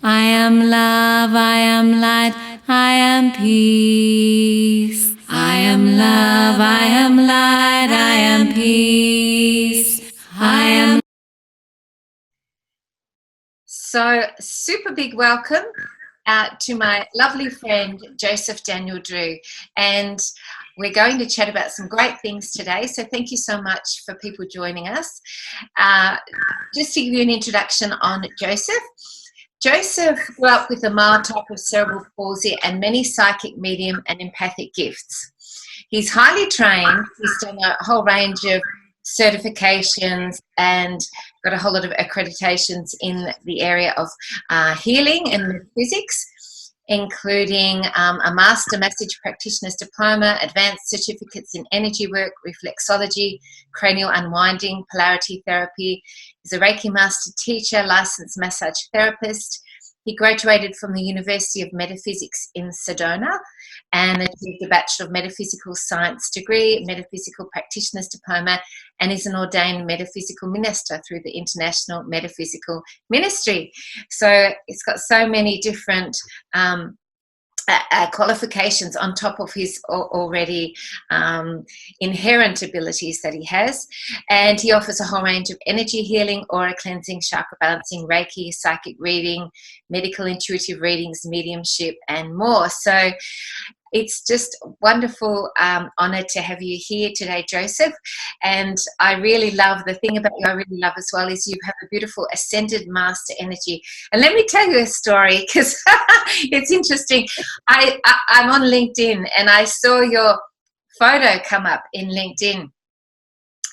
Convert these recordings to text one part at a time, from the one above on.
I am love, I am light, I am peace. I am love, I am light, I am peace. I am. So, super big welcome to my lovely friend Joseph Daniel Drew, and we're going to chat about some great things today. So thank you so much for people joining us. Just to give you an introduction on Joseph. Joseph grew up with a mild type of cerebral palsy and many psychic, medium and empathic gifts. He's highly trained. He's done a whole range of certifications and got a whole lot of accreditations in the area of healing and metaphysics, including a Master Message Practitioner's Diploma, advanced certificates in energy work, reflexology, cranial unwinding, polarity therapy. He's a Reiki Master Teacher, licensed massage therapist. He graduated from the University of Metaphysics in Sedona and achieved a Bachelor of Metaphysical Science degree, Metaphysical Practitioner's Diploma, and is an ordained Metaphysical Minister through the International Metaphysical Ministry. So it's got so many different qualifications on top of his already inherent abilities that he has. And he offers a whole range of energy healing, aura cleansing, chakra balancing, Reiki, psychic reading, medical intuitive readings, mediumship, and more. So it's just a wonderful honour to have you here today, Joseph. And I really love, the thing about you I really love as well is you have a beautiful ascended master energy. And let me tell you a story, because it's interesting. I'm on LinkedIn and I saw your photo come up in LinkedIn.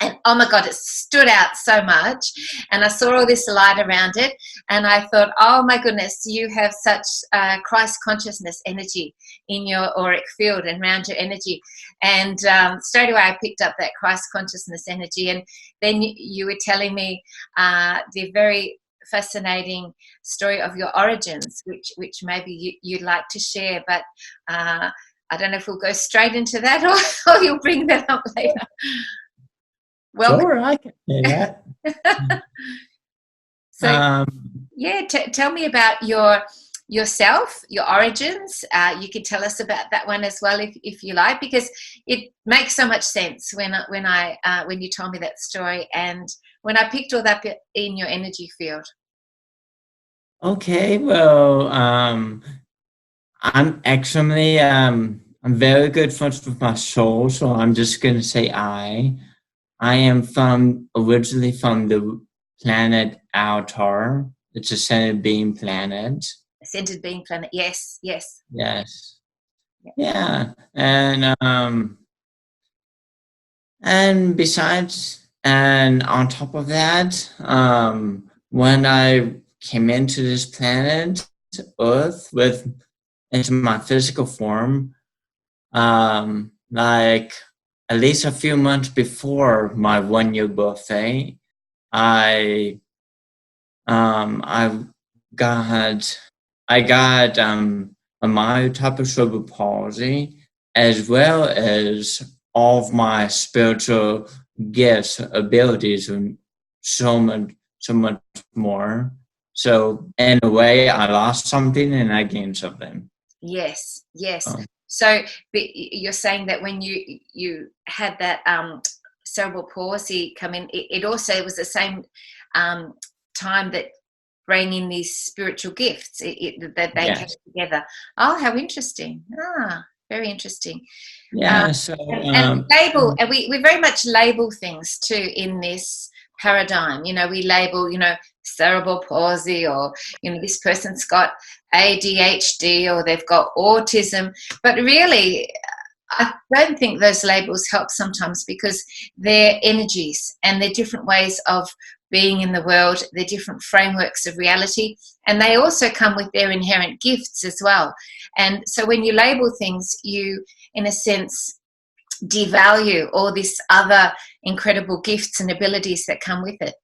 And oh my God, it stood out so much. And I saw all this light around it. And I thought, oh my goodness, you have such Christ consciousness energy in your auric field and around your energy. And straight away I picked up that Christ consciousness energy. And then you were telling me the very fascinating story of your origins, which maybe you'd like to share. But I don't know if we'll go straight into that or you'll bring that up later. Well, sure, I can do that. So, tell me about yourself, your origins. You could tell us about that one as well, if you like, because it makes so much sense when you told me that story and when I picked all that in your energy field. Okay, well, I'm actually I'm very good friends with my soul, so I'm just gonna say I am originally from the planet Altar. It's a ascended being planet. Ascended being planet, yes. Yes. Yeah. And besides, and on top of that, when I came into this planet, Earth, into my physical form, like at least a few months before my 1-year birthday, I got a mild type of cerebral palsy, as well as all of my spiritual gifts, abilities, and so much more. So in a way, I lost something and I gained something. Yes. So you're saying that when you had that cerebral palsy come in, it also was the same time that bring in these spiritual gifts that they came together. Oh, how interesting! Very interesting. Yeah. And label, and we very much label things too in this paradigm. We label, cerebral palsy, or this person's got ADHD or they've got autism, but really I don't think those labels help sometimes, because they're energies and they're different ways of being in the world, they're different frameworks of reality, and they also come with their inherent gifts as well. And so when you label things, you in a sense devalue all these other incredible gifts and abilities that come with it.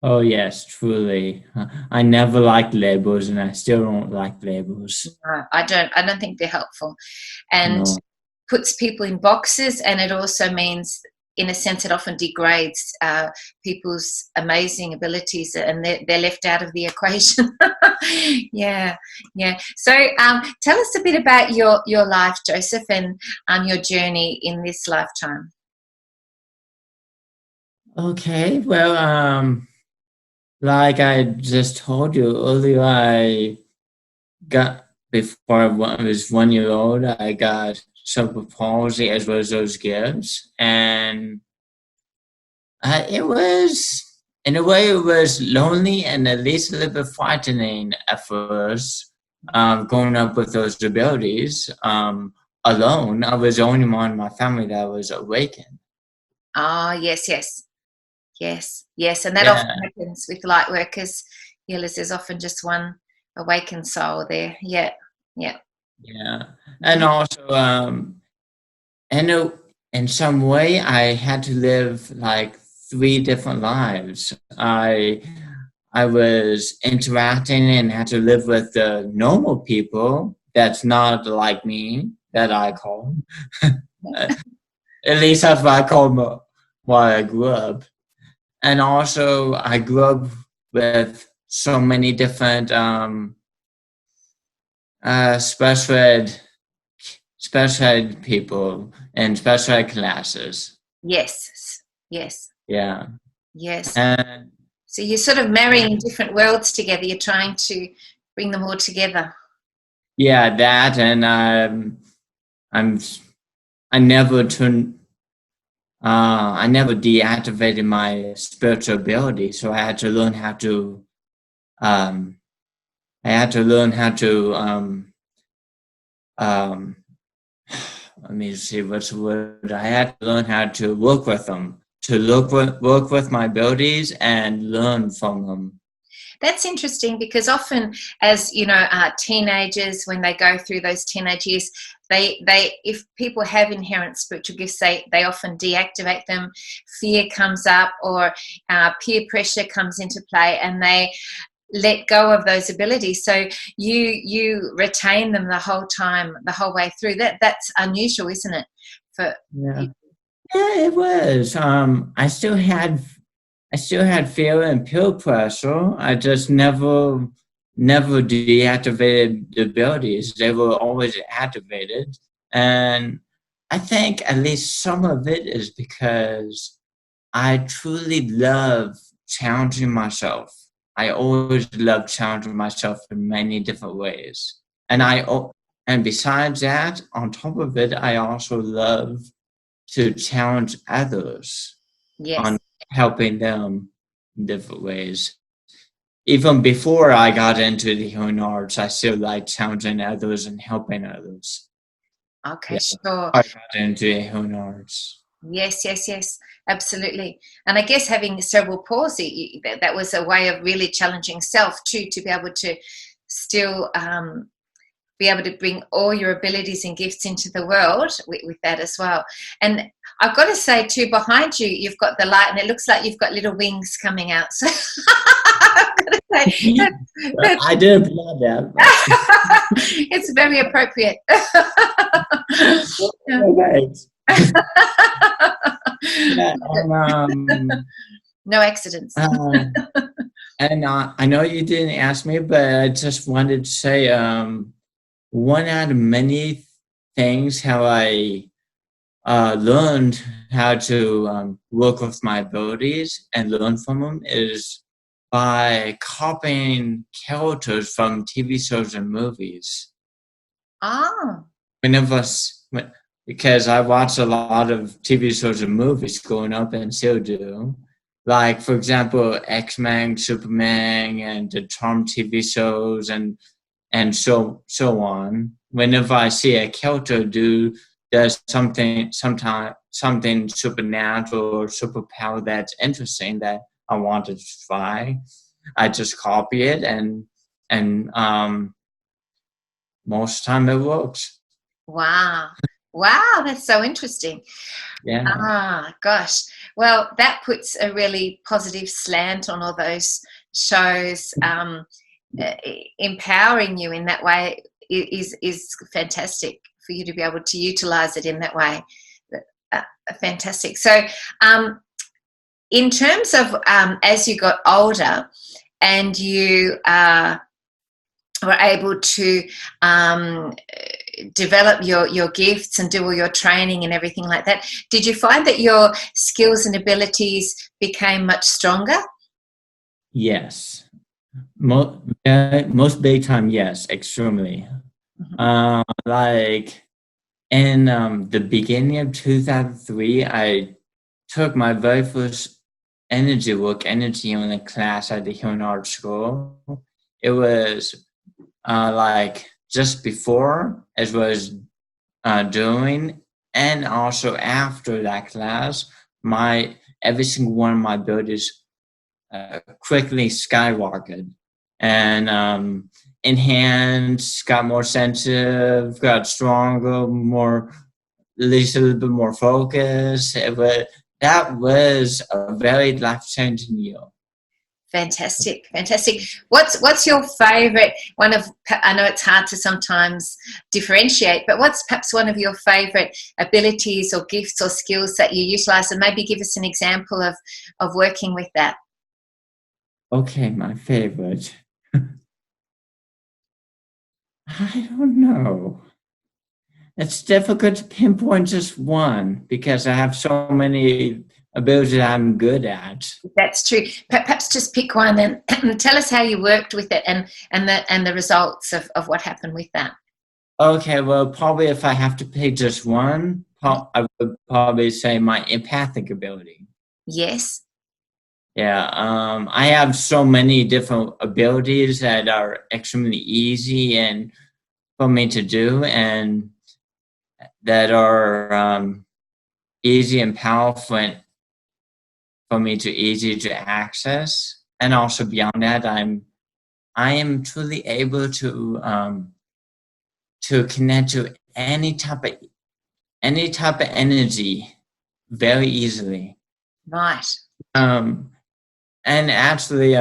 Oh yes, truly. I never liked labels, and I still don't like labels. No, I don't think they're helpful, and puts people in boxes. And it also means in a sense, it often degrades people's amazing abilities, and they're left out of the equation. Yeah. So tell us a bit about your life, Joseph, and your journey in this lifetime. Okay, well, like I just told you earlier, before I was 1 year old, I got cerebral palsy as well as those gifts. And it was, in a way, it was lonely and at least a little bit frightening at first, growing up with those abilities alone. I was the only one in my family that was awakened. Ah, yes. And that often happens with light workers, healers. There's often just one awakened soul there. Yeah. And also, in some way, I had to live like 3 different lives. I was interacting and had to live with the normal people that's not like me, that I call. At least that's what I called them while I grew up. And also, I grew up with so many different special ed people and special ed classes. Yes. Yeah. Yes. And So you're sort of marrying different worlds together. You're trying to bring them all together. Yeah, that, and I never deactivated my spiritual ability, so I had to learn how to let me see what's the word. I had to learn how to work with them, work with my abilities and learn from them. That's interesting, because often, as you know, teenagers, when they go through those teenage years, they if people have inherent spiritual gifts, they often deactivate them. Fear comes up, or peer pressure comes into play, and they let go of those abilities. So you retain them the whole time, the whole way through. That's unusual, isn't it? Yeah, it was. I still had fear and peer pressure. I just never deactivated the abilities. They were always activated. And I think at least some of it is because I truly love challenging myself. I always love challenging myself in many different ways. And besides that, on top of it, I also love to challenge others. Yes. On helping them in different ways. Even before I got into the healing arts, I still like challenging others and helping others. Okay, sure. I got into the healing arts. Yes, absolutely. And I guess having cerebral palsy, that was a way of really challenging self too, to be able to still be able to bring all your abilities and gifts into the world with that as well. And I've got to say too, behind you, you've got the light, and it looks like you've got little wings coming out. So I've got to say, I did applaud that. It's very appropriate. No accidents. And I know you didn't ask me, but I just wanted to say one out of many things how I learned how to work with my abilities and learn from them is by copying characters from TV shows and movies. Oh. Because I watched a lot of TV shows and movies growing up and still do. Like, for example, X-Men, Superman, and the Charmed TV shows and so on. Whenever I see a character does something supernatural or superpower that's interesting that I wanted to try, I just copy it and most of the time it works. Wow, that's so interesting. Yeah. Gosh. Well, that puts a really positive slant on all those shows. Empowering you in that way is fantastic for you to be able to utilize it in that way. Fantastic. So, in terms of as you got older and you were able to develop your gifts and do all your training and everything like that, did you find that your skills and abilities became much stronger? Yes. Most big time, yes, extremely. Mm-hmm. Like in the beginning of 2003, I took my very first energy healing class at the Healing Arts School. It was like just before, as well as during, and also after that class, every single one of my abilities quickly skyrocketed and enhanced, got more sensitive, got stronger, at least a little bit more focused. That was a very life-changing year. Fantastic. What's your favorite one of, I know it's hard to sometimes differentiate, but what's perhaps one of your favorite abilities or gifts or skills that you utilize, and maybe give us an example of working with that? Okay, my favorite. I don't know. It's difficult to pinpoint just one because I have so many abilities I'm good at. That's true. Perhaps just pick one and tell us how you worked with it and the results of what happened with that. Okay, well, probably if I have to pick just one, I would probably say my empathic ability. Yes. Yeah, I have so many different abilities that are extremely easy and for me to do, and that are easy and powerful for me to easy to access. And also beyond that, I am truly able to connect to any type of energy very easily. Right. And actually,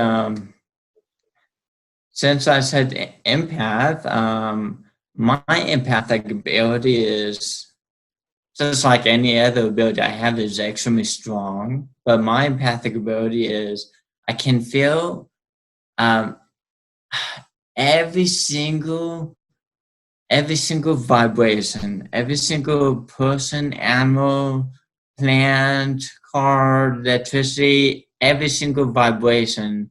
since I said empath, my empathic ability is just like any other ability I have is extremely strong. But my empathic ability is I can feel every single vibration, every single person, animal, plant, car, electricity, every single vibration,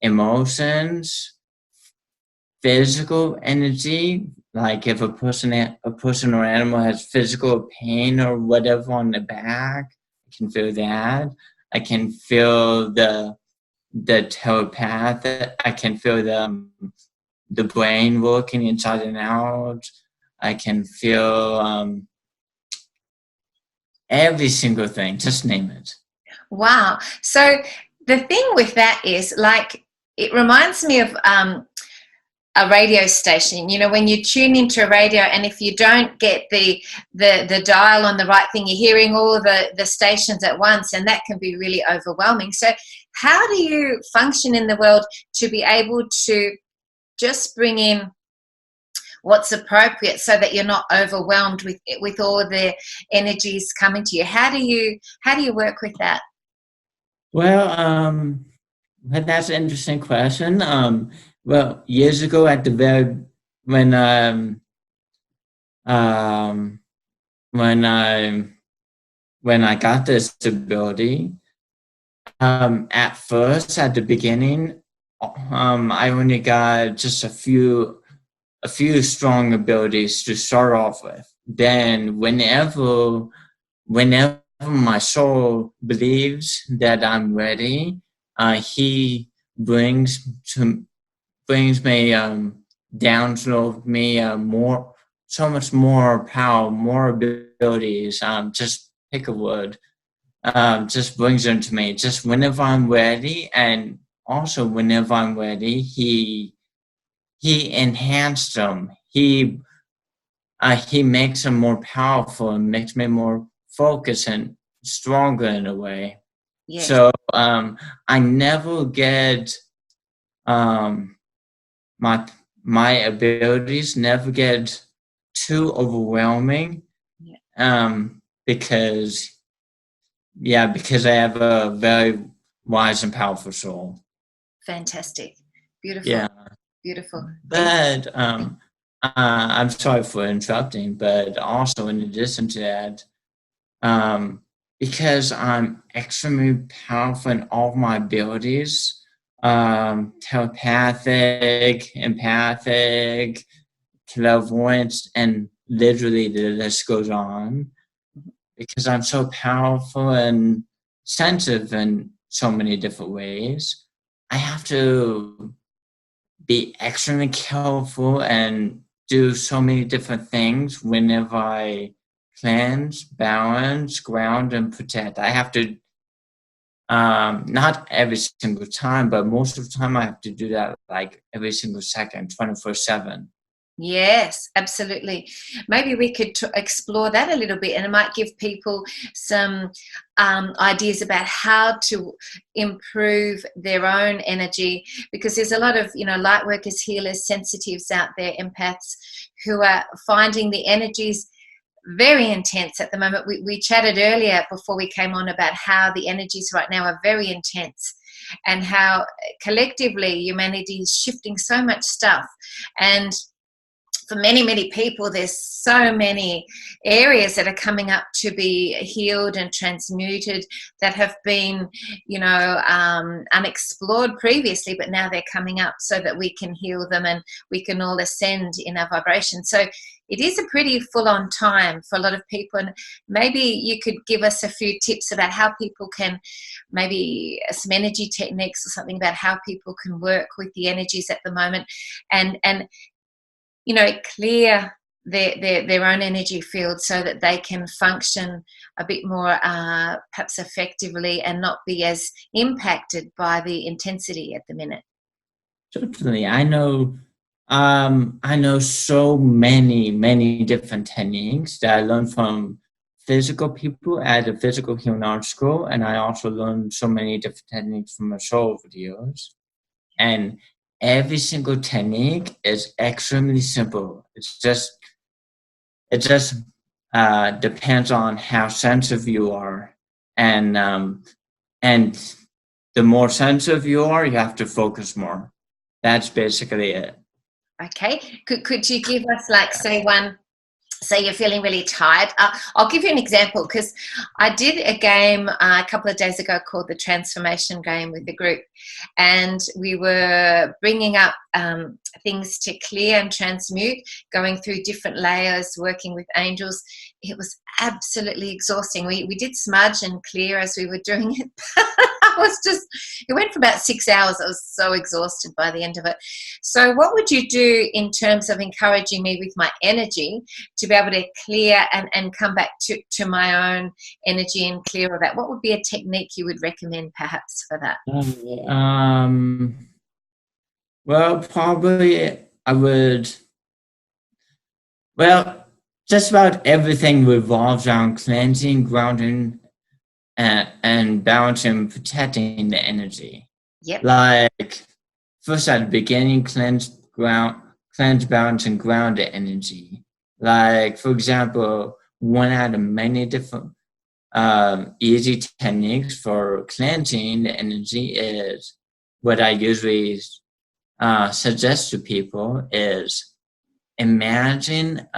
emotions, physical energy, like if a person or animal has physical pain or whatever on the back, I can feel that. I can feel the telepath. I can feel the brain working inside and out. I can feel every single thing, just name it. Wow. So the thing with that is, like, it reminds me of a radio station. You know, when you tune into a radio, and if you don't get the dial on the right thing, you're hearing all the stations at once, and that can be really overwhelming. So how do you function in the world to be able to just bring in what's appropriate so that you're not overwhelmed with all the energies coming to you? How do you work with that? Well, that's an interesting question. Well, years ago at the very when I got this ability, at first at the beginning, I only got just a few strong abilities to start off with. Then whenever my soul believes that I'm ready, he brings me download me so much more power, more abilities. Just pick a word. Just brings them to me. Just whenever I'm ready, and also whenever I'm ready, he enhanced them. He makes them more powerful and makes me more focused and stronger in a way. Yes. So I never get my abilities never get too overwhelming. because I have a very wise and powerful soul. Fantastic. Beautiful. Yeah. Beautiful. But I'm sorry for interrupting, but also in addition to that, because I'm extremely powerful in all of my abilities, telepathic, empathic, clairvoyance, and literally the list goes on. Because I'm so powerful and sensitive in so many different ways, I have to be extremely careful and do so many different things whenever I cleanse, balance, ground, and protect. I have to, not every single time, but most of the time I have to do that like every single second, 24/7. Yes, absolutely. Maybe we could explore that a little bit, and it might give people some ideas about how to improve their own energy, because there's a lot of, light workers, healers, sensitives out there, empaths, who are finding the energies very intense at the moment. We chatted earlier before we came on about how the energies right now are very intense, and how collectively humanity is shifting so much stuff. And for many, many people, there's so many areas that are coming up to be healed and transmuted that have been, unexplored previously, but now they're coming up so that we can heal them and we can all ascend in our vibration. So it is a pretty full-on time for a lot of people. And maybe you could give us a few tips about how people can, maybe some energy techniques or something about how people can work with the energies at the moment and clear their own energy field so that they can function a bit more perhaps effectively and not be as impacted by the intensity at the minute. Certainly. I know so many different techniques that I learned from physical people at the physical healing art school, and I also learned so many different techniques from my soul over the years. And every single technique is extremely simple. It just depends on how sensitive you are, and the more sensitive you are, you have to focus more. That's basically it. Okay. Could you give us, like, say you're feeling really tired? I'll give you an example, because I did a game a couple of days ago called the Transformation Game with the group, and we were bringing up things to clear and transmute, going through different layers, working with angels. It was absolutely exhausting. We did smudge and clear as we were doing it. It went for about 6 hours. I was so exhausted by the end of it. So what would you do in terms of encouraging me with my energy to be able to clear and come back to my own energy and clear all that? What would be a technique you would recommend perhaps for that? Well, probably I would. Well, just about everything revolves around cleansing, grounding, and balancing, protecting the energy. Yep. Like, first at the beginning, cleanse, balance, and ground the energy. Like, for example, one out of many different easy techniques for cleansing the energy is what I usually suggest to people is imagine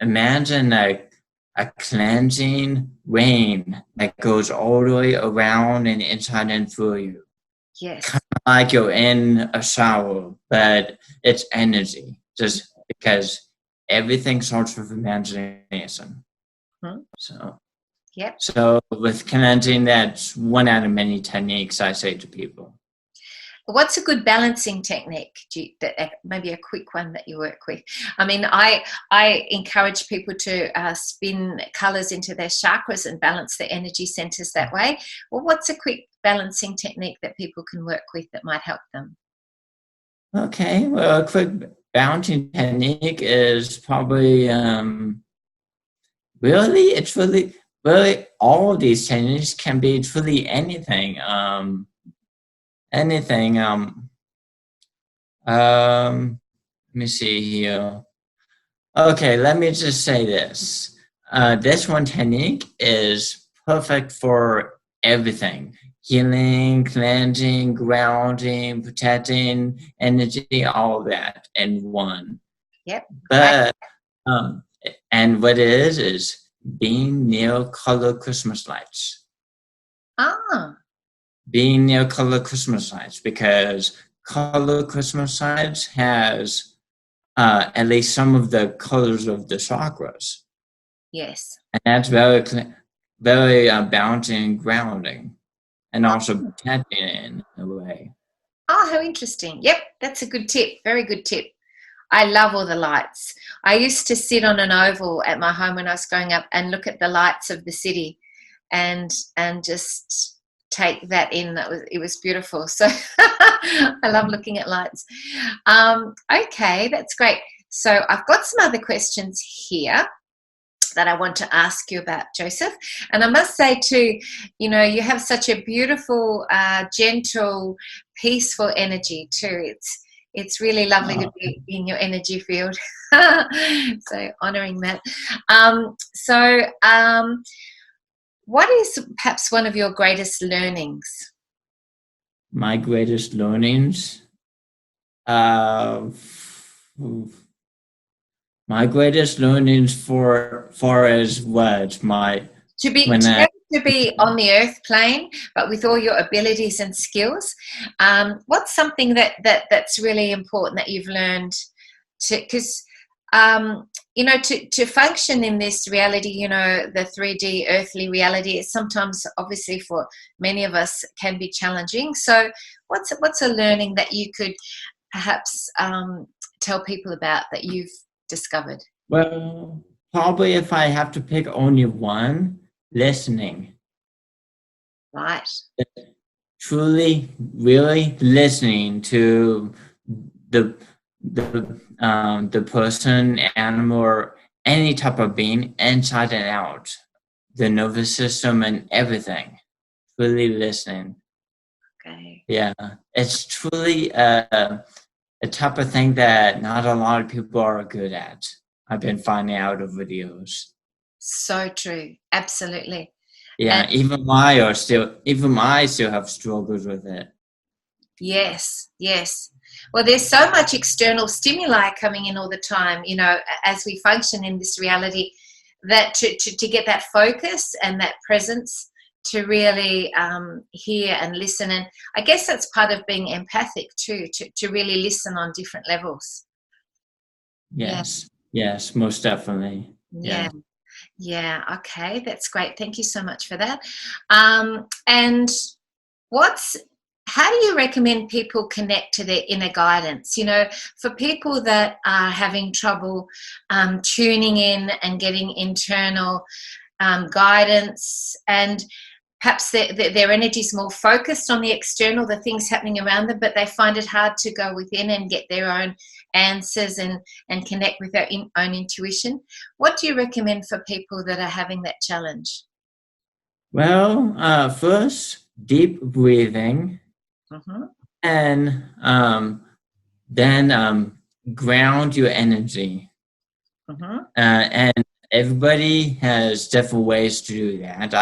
imagine a cleansing rain that goes all the way around and inside and through you. Yes. Kind of like you're in a shower, but it's energy, just because everything starts with imagination. So, yep. So with cleansing, that's one out of many techniques I say to people. What's a good balancing technique? Maybe a quick one that you work with. I mean, I encourage people to spin colours into their chakras and balance their energy centres that way. Well, what's a quick balancing technique that people can work with that might help them? Okay, well, a quick balancing technique is probably really all of these techniques can be truly anything. Let me see here. Okay, let me just say this. This one technique is perfect for everything. Healing, cleansing, grounding, protecting, energy, all of that in one. Yep. But, and what it is being near color Christmas lights. Being near color Christmas lights, because color Christmas lights has at least some of the colors of the chakras. Yes. And that's very, very balancing and grounding, and also protecting in a way. Oh, how interesting. Yep, that's a good tip. Very good tip. I love all the lights. I used to sit on an oval at my home when I was growing up and look at the lights of the city and just take that in. It was beautiful. So I love looking at lights. Okay, that's great. So I've got some other questions here that I want to ask you about, Joseph. And I must say too, you know, you have such a beautiful, gentle, peaceful energy too. It's really lovely to be in your energy field. So honoring that. What is perhaps one of your greatest learnings? My greatest learnings? My greatest learnings for as what? To be on the earth plane, but with all your abilities and skills. What's something that's really important that you've learned because you know, to function in this reality, you know, the 3D earthly reality is sometimes, obviously, for many of us can be challenging. So what's a learning that you could perhaps tell people about that you've discovered? Well, probably if I have to pick only one, listening. Right. Truly, really listening to the person, animal, or any type of being, inside and out, the nervous system and everything. Really listening. Okay. Yeah, it's truly a type of thing that not a lot of people are good at. I've been finding out of videos. So true. Absolutely. Yeah, And even I still have struggles with it. yes. Well, there's so much external stimuli coming in all the time, you know, as we function in this reality, that to get that focus and that presence to really hear and listen. And I guess that's part of being empathic too, to really listen on different levels. Yes, most definitely. Yeah. Okay, that's great. Thank you so much for that. And how do you recommend people connect to their inner guidance? You know, for people that are having trouble tuning in and getting internal guidance, and perhaps their energy is more focused on the external, the things happening around them, but they find it hard to go within and get their own answers and connect with their own intuition. What do you recommend for people that are having that challenge? Well, first, deep breathing, and then ground your energy. And everybody has different ways to do that.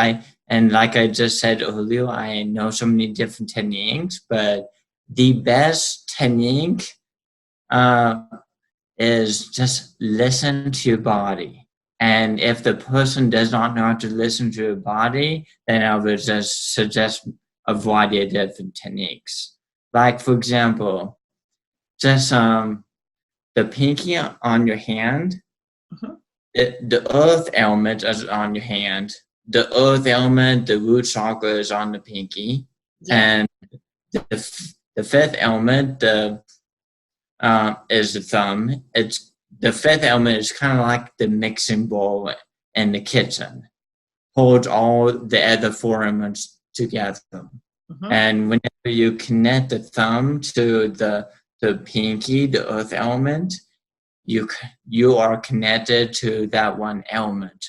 And like I just said earlier, I know so many different techniques, but the best technique is just listen to your body. And if the person does not know how to listen to your body, then I would just suggest a variety of different techniques. Like, for example, just the pinky on your hand, the earth element is on your hand. The earth element, the root chakra, is on the pinky. And the fifth element, is the thumb. The fifth element is kind of like the mixing bowl in the kitchen. Holds all the other four elements together. And whenever you connect the thumb to the pinky, the earth element, you are connected to that one element,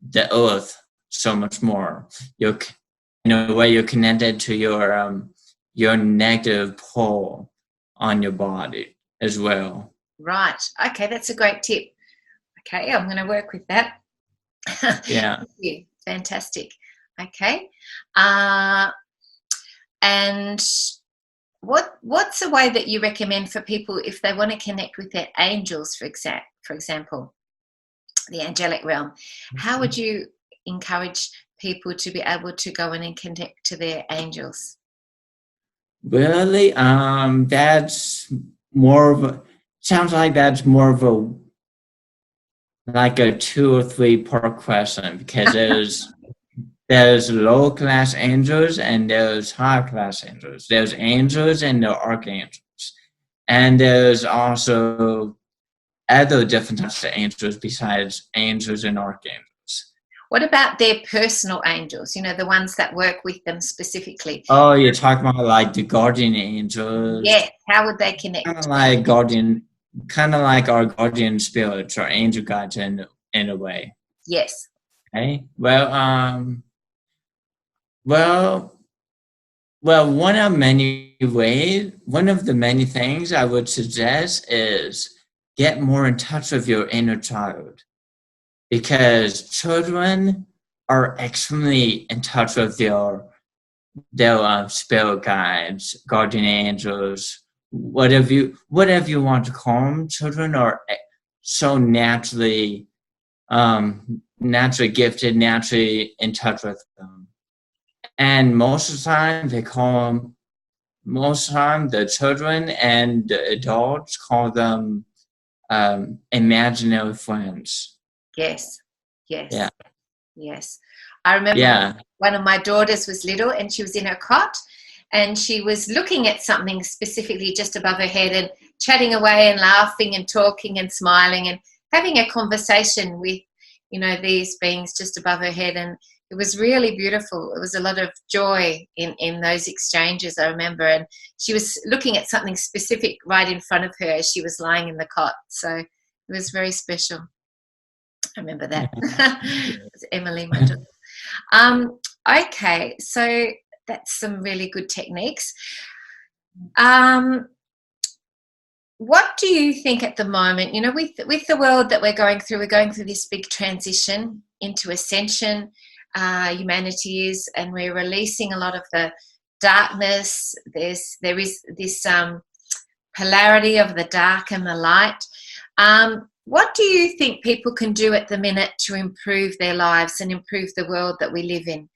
the earth, so much more. In a way, you're connected to your negative pole on your body as well. Right. Okay, that's a great tip. Okay, I'm going to work with that. Yeah. Thank you. Fantastic. Okay. And what's a way that you recommend for people if they want to connect with their angels, for example, the angelic realm? How would you encourage people to be able to go in and connect to their angels? Really? That's more of a, sounds like that's more of a, like a 2 or 3 part question, because there's low class angels and there's high class angels. There's angels and there are archangels. And there's also other different types of angels besides angels and archangels. What about their personal angels, the ones that work with them specifically? Oh, you're talking about like the guardian angels? Yes. How would they connect? Kind of like our guardian spirits or angel guides in a way. Yes. Okay. Well, one of the many things I would suggest is get more in touch with your inner child, because children are extremely in touch with their spirit guides, guardian angels, whatever you want to call them. Children are so naturally gifted, naturally in touch with them. And most of the time the children and the adults call them imaginary friends. Yes. Yeah. Yes. I remember one of my daughters was little and she was in her cot and she was looking at something specifically just above her head and chatting away and laughing and talking and smiling and having a conversation with, these beings just above her head. And it was really beautiful. It was a lot of joy in those exchanges, I remember. And she was looking at something specific right in front of her as she was lying in the cot. So it was very special. I remember that. It was Emily, my daughter. Okay, so that's some really good techniques. What do you think at the moment, with the world that we're going through this big transition into ascension, humanity is, and we're releasing a lot of the darkness. There is this polarity of the dark and the light. What do you think people can do at the minute to improve their lives and improve the world that we live in?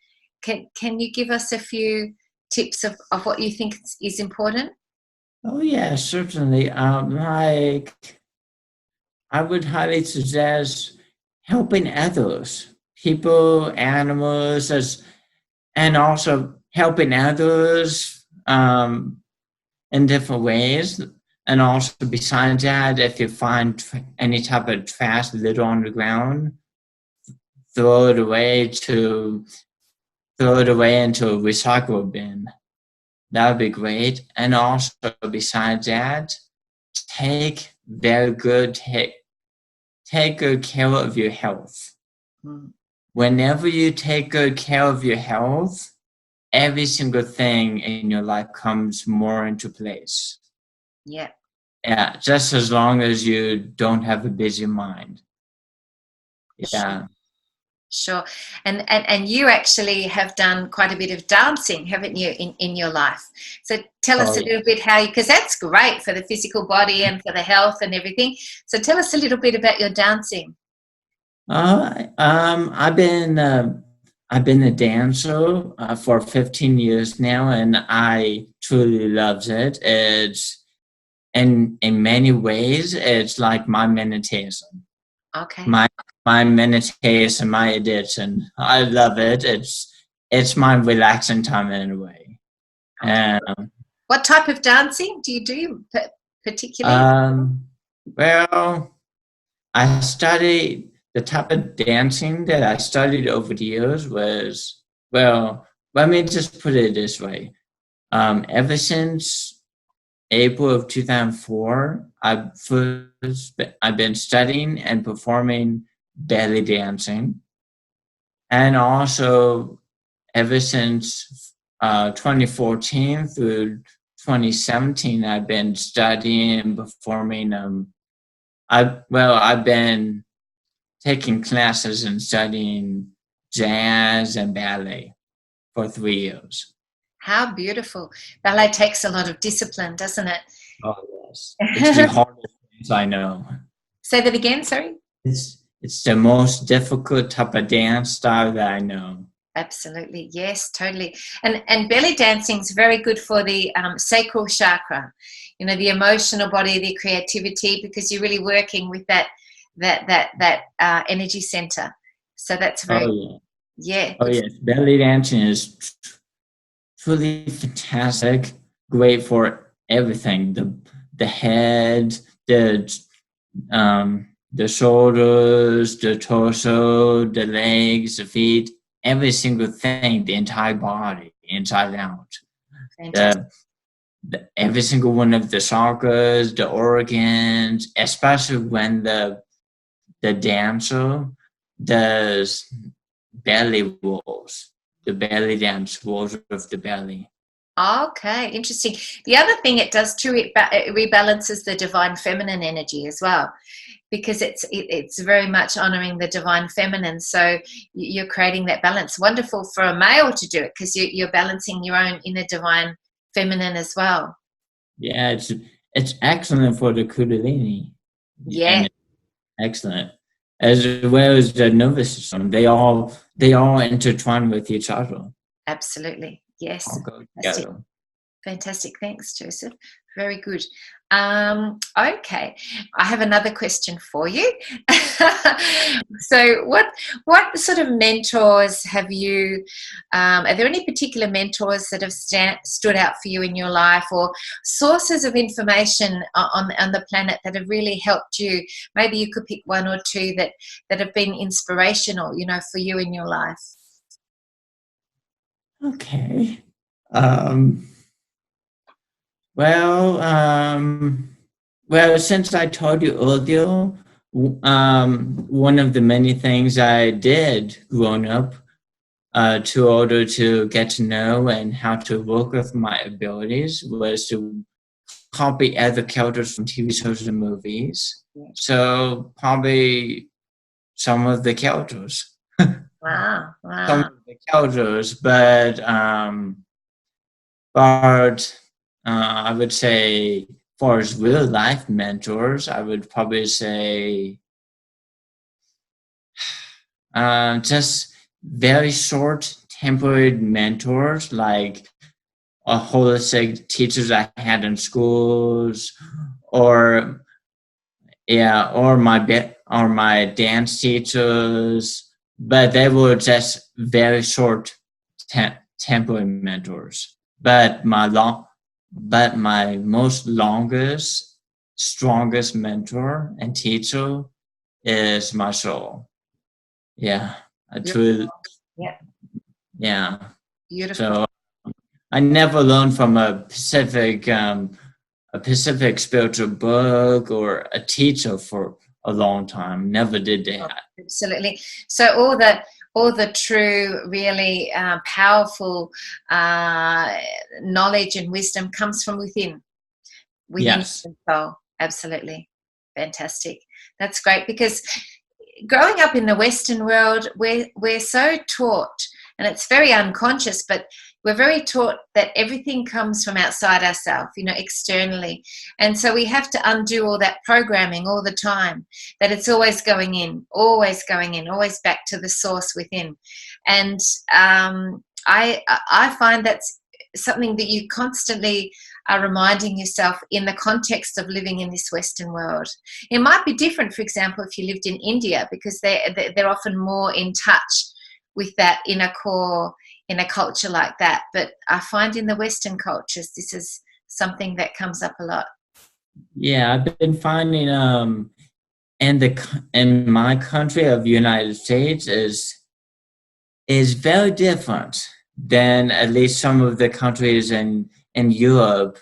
Can you give us a few tips of what you think is important? Oh yeah, certainly. I would highly suggest helping others, people, animals, and also helping others in different ways. And also, besides that, if you find any type of trash litter on the ground, throw it away into a recycle bin. That would be great. And also, besides that, take good care of your health. Whenever you take good care of your health, every single thing in your life comes more into place. Yeah, just as long as you don't have a busy mind. Yeah. Sure. And you actually have done quite a bit of dancing, haven't you, in your life? So tell us a little bit how because that's great for the physical body and for the health and everything. So tell us a little bit about your dancing. I've been a dancer for 15 years now, and I truly love it. It's in many ways, it's like my meditation. Okay. My meditation, my addiction. I love it. It's my relaxing time in a way. What type of dancing do you do particularly? Well, I studied the type of dancing that I studied over the years was, well, let me just put it this way. Ever since April of 2004, I've been studying and performing belly dancing. And also, ever since 2014 through 2017, I've been studying and performing I've been taking classes and studying jazz and ballet for 3 years. How beautiful. Ballet takes a lot of discipline, doesn't it? Oh, yes. It's the hardest dance I know. Say that again, sorry? It's the most difficult type of dance style that I know. Absolutely. Yes, totally. And belly dancing is very good for the sacral chakra, the emotional body, the creativity, because you're really working with that energy center. So that's very, yeah. Oh, yes. Belly dancing is truly fantastic. Great for everything. The head, the shoulders, the torso, the legs, the feet, every single thing, the entire body, inside out. Every single one of the chakras, the organs, especially when the dancer does belly rolls, the belly dance, rolls of the belly. Okay, interesting. The other thing it does too, it rebalances the divine feminine energy as well, because it's very much honoring the divine feminine. So you're creating that balance. Wonderful for a male to do it, because you're balancing your own inner divine feminine as well. Yeah, it's excellent for the Kundalini. Yeah, excellent. As well as the nervous system, they all intertwine with each other. Absolutely, yes. All go together. Fantastic. Thanks, Joseph. Very good. Okay, I have another question for you. So what sort of mentors have you, are there any particular mentors that have stood out for you in your life, or sources of information on the planet that have really helped you? Maybe you could pick one or two that have been inspirational, for you in your life. Okay. Well, since I told you earlier, one of the many things I did growing up in order to get to know and how to work with my abilities was to copy other characters from TV shows and movies. So probably some of the characters. Wow. Some of the characters, but I would say, for as real life mentors, I would probably say just very short temporary mentors, like holistic teachers I had in schools, or my dance teachers, but they were just very short temporary mentors. But my most longest, strongest mentor and teacher is my soul. Yeah, yeah. Beautiful. So I never learned from a specific spiritual book or a teacher for a long time. Never did that. Oh, absolutely. So all the true, really powerful knowledge and wisdom comes from within Yes. the soul. Absolutely. Fantastic. That's great, because growing up in the Western world, we're so taught, and it's very unconscious, but we're very taught that everything comes from outside ourselves, externally. And so we have to undo all that programming all the time, that it's always going in, always back to the source within. And I find that's something that you constantly are reminding yourself in the context of living in this Western world. It might be different, for example, if you lived in India, because they're often more in touch with that inner core in a culture like that. But I find in the Western cultures, this is something that comes up a lot. Yeah, I've been finding in my country of the United States is very different than at least some of the countries in Europe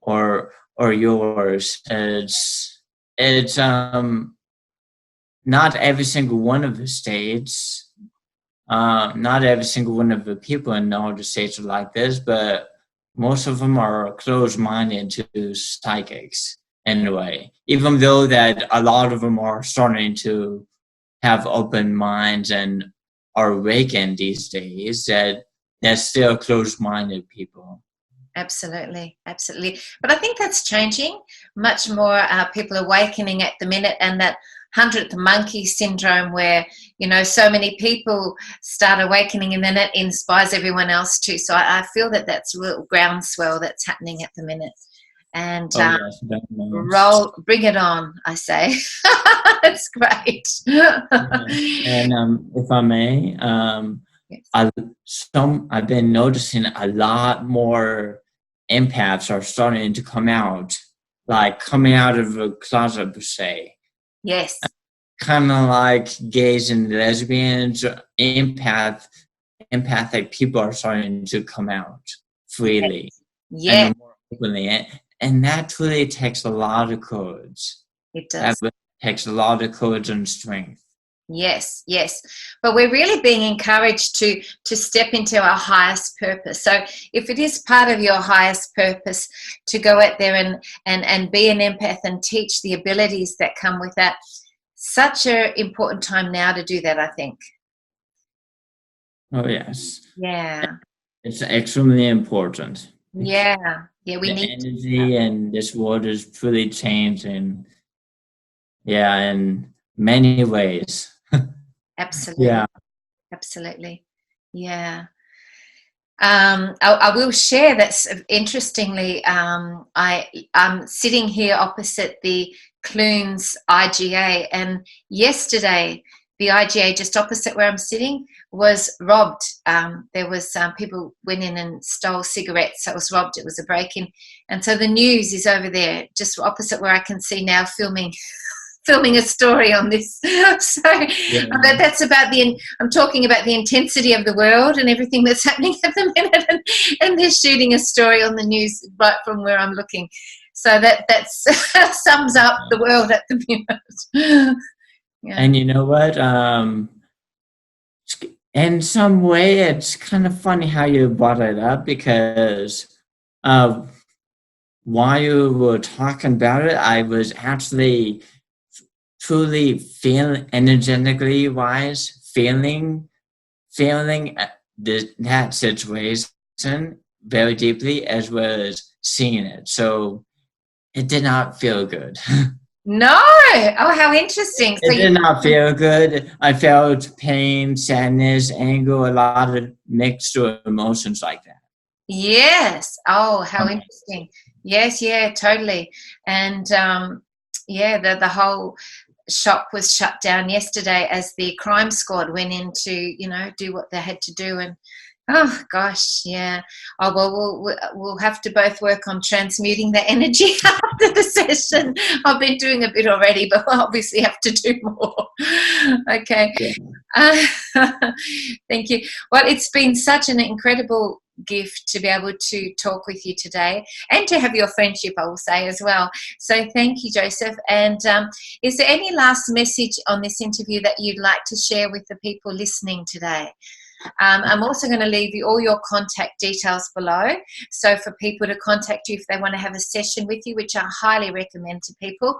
or yours. It's not every single one of the states. Not every single one of the people in all the states are like this, but most of them are closed-minded to psychics anyway. Even though that a lot of them are starting to have open minds and are awakened these days, that they're still closed-minded people. Absolutely, absolutely. But I think that's changing. Much more people awakening at the minute, and that 100th monkey syndrome where, you know, so many people start awakening and then it inspires everyone else too. So I feel that that's a real groundswell that's happening at the minute. And Yes, definitely. bring it on, I say. It's great. And if I may, Yes. I've been noticing a lot more empaths are starting to come out, like coming out of a closet per se. Yes. Kind of like gays and lesbians, empathic people are starting to come out freely. Yes. And more openly. And that really takes a lot of courage. It does. That takes a lot of courage and strength. Yes, yes. But we're really being encouraged to step into our highest purpose. So if it is part of your highest purpose to go out there and be an empath and teach the abilities that come with that, such an important time now to do that, I think. Oh, yes. Yeah. It's extremely important. Yeah. Yeah, we need energy and this world is truly changing. Yeah, in many ways. Absolutely. Yeah. Absolutely. Yeah. I will share that interestingly, I'm sitting here opposite the Clunes IGA, and yesterday the IGA just opposite where I'm sitting was robbed. There was people went in and stole cigarettes, so it was robbed. It was a break-in, and so the news is over there just opposite where I can see now filming a story on this. So that's about I'm talking about the intensity of the world and everything that's happening at the minute, and they're shooting a story on the news right from where I'm looking. So that sums up the world at the minute. Yeah. And you know what? In some way, it's kind of funny how you brought it up, because while you were talking about it, I was actually truly feeling, energetically wise, feeling that situation very deeply, as well as seeing it. So it did not feel good. No. Oh, how interesting. It did not feel good. I felt pain, sadness, anger, a lot of mixed emotions like that. Yes. Oh, how interesting. Yes, yeah, totally. And the whole shop was shut down yesterday as the crime squad went in to, do what they had to do. And oh gosh, yeah. Oh well, we'll have to both work on transmuting the energy after the session. I've been doing a bit already, but we'll obviously have to do more. Okay. Yeah. Thank you. Well, it's been such an incredible gift to be able to talk with you today, and to have your friendship, I will say, as well. So thank you, Joseph. And is there any last message on this interview that you'd like to share with the people listening today? I'm also going to leave you all your contact details below, so for people to contact you if they want to have a session with you, which I highly recommend to people.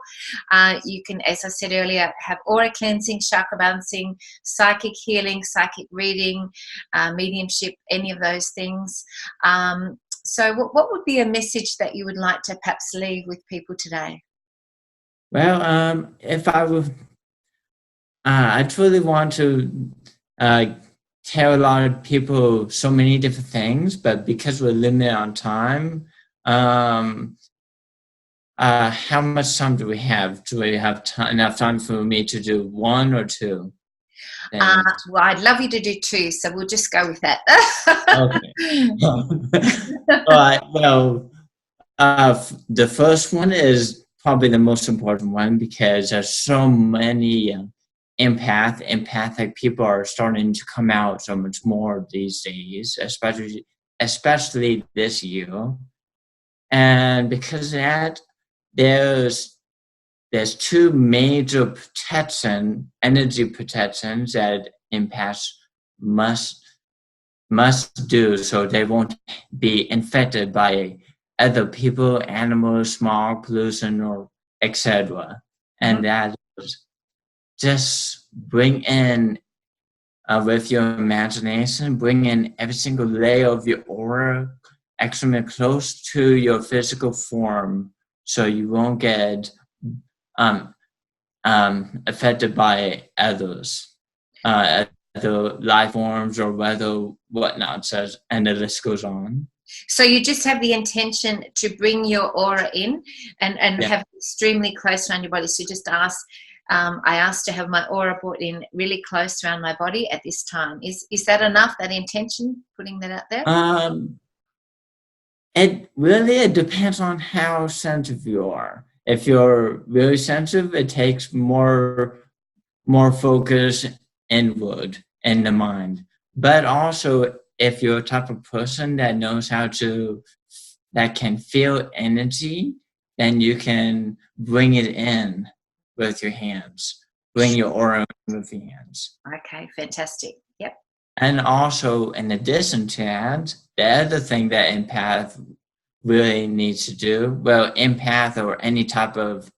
You can, as I said earlier, have aura cleansing, chakra balancing, psychic healing, psychic reading, mediumship, any of those things. So what would be a message that you would like to perhaps leave with people today? Well, if I would, I truly want to tell a lot of people so many different things, but because we're limited on time, how much time do we have? Do we have enough time for me to do one or two? Well, I'd love you to do two, so we'll just go with that. Okay. All right. Well, the first one is probably the most important one, because there's so many empathic people are starting to come out so much more these days, especially this year. And because of that, there's two major energy protections that empaths must do, so they won't be infected by other people, animals, smog, pollution, or etc. And that is just bring in, with your imagination, bring in every single layer of your aura extremely close to your physical form, so you won't get affected by others, other life forms or whether whatnot says, and the list goes on. So you just have the intention to bring your aura in and have it extremely close around your body. So just ask, I asked to have my aura brought in really close around my body at this time. Is that enough, that intention, putting that out there? It depends on how sensitive you are. If you're really sensitive, it takes more focus inward in the mind. But also, if you're a type of person that knows that can feel energy, then you can bring it in with your hands. Bring your aura in with your hands. Okay, fantastic. Yep. And also, in addition to that, the other thing that empath really needs to do, well, empath or any type of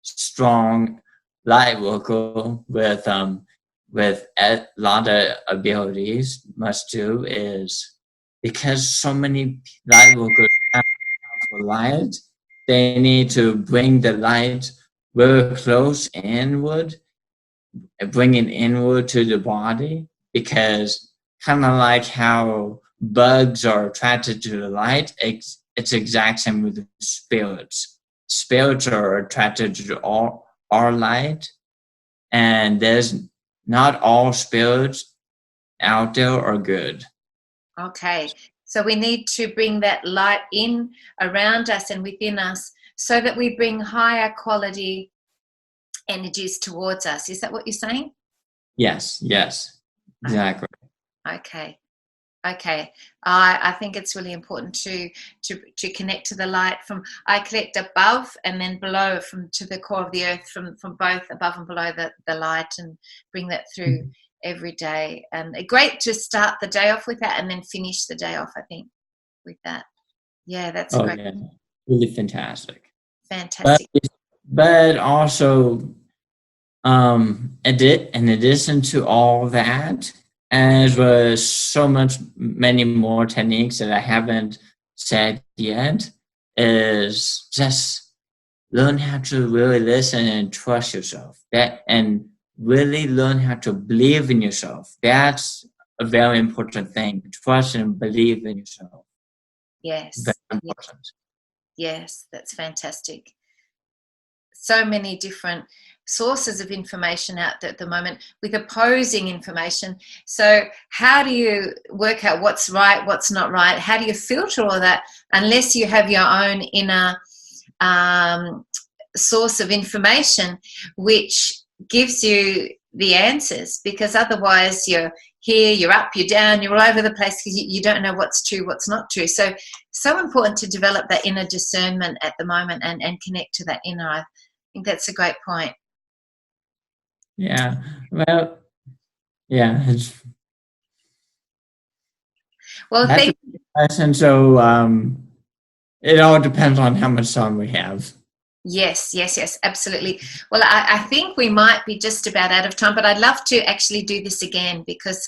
strong light worker with a lot of abilities must do is, because so many light workers have light, they need to bring the light very close inward, bring it inward to the body, because kind of like how bugs are attracted to the light, it's exact same with the spirits. Spirits are attracted to our light, and there's not all spirits out there are good. Okay, so we need to bring that light in around us and within us so that we bring higher quality energies towards us. Is that what you're saying? Yes, exactly. Okay. I think it's really important to connect to the light from, I connect above and then below, to the core of the earth, from both above and below the light, and bring that through every day. And great to start the day off with that and then finish the day off, I think, with that. Yeah, that's great. Yeah. Really fantastic. But also, in addition to all that, as well as many more techniques that I haven't said yet, is just learn how to really listen and trust yourself. And really learn how to believe in yourself. That's a very important thing. Trust and believe in yourself. Yes. Very important. Yes, that's fantastic. So many different sources of information out there at the moment with opposing information. So how do you work out what's right, what's not right? How do you filter all that unless you have your own inner source of information which gives you the answers? Because otherwise you're here, you're up, you're down, you're all over the place because you don't know what's true, what's not true. So important to develop that inner discernment at the moment and connect to that inner. I think that's a great point. Yeah. Well, yeah. Well, that's a good question. So it all depends on how much time we have. Yes, absolutely. Well, I think we might be just about out of time, but I'd love to actually do this again because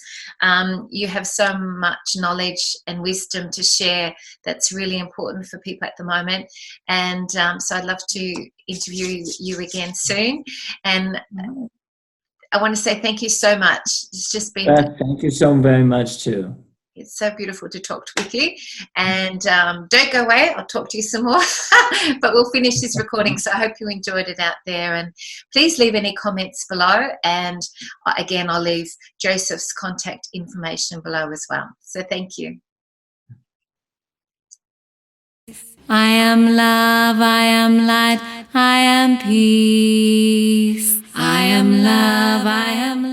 you have so much knowledge and wisdom to share that's really important for people at the moment. And so I'd love to interview you again soon. And I want to say thank you so much. It's just been... Thank you so very much too. It's so beautiful to talk with you. And don't go away. I'll talk to you some more. But we'll finish this recording. So I hope you enjoyed it out there. And please leave any comments below. And again, I'll leave Joseph's contact information below as well. So thank you. I am love, I am light, I am peace. I am love, I am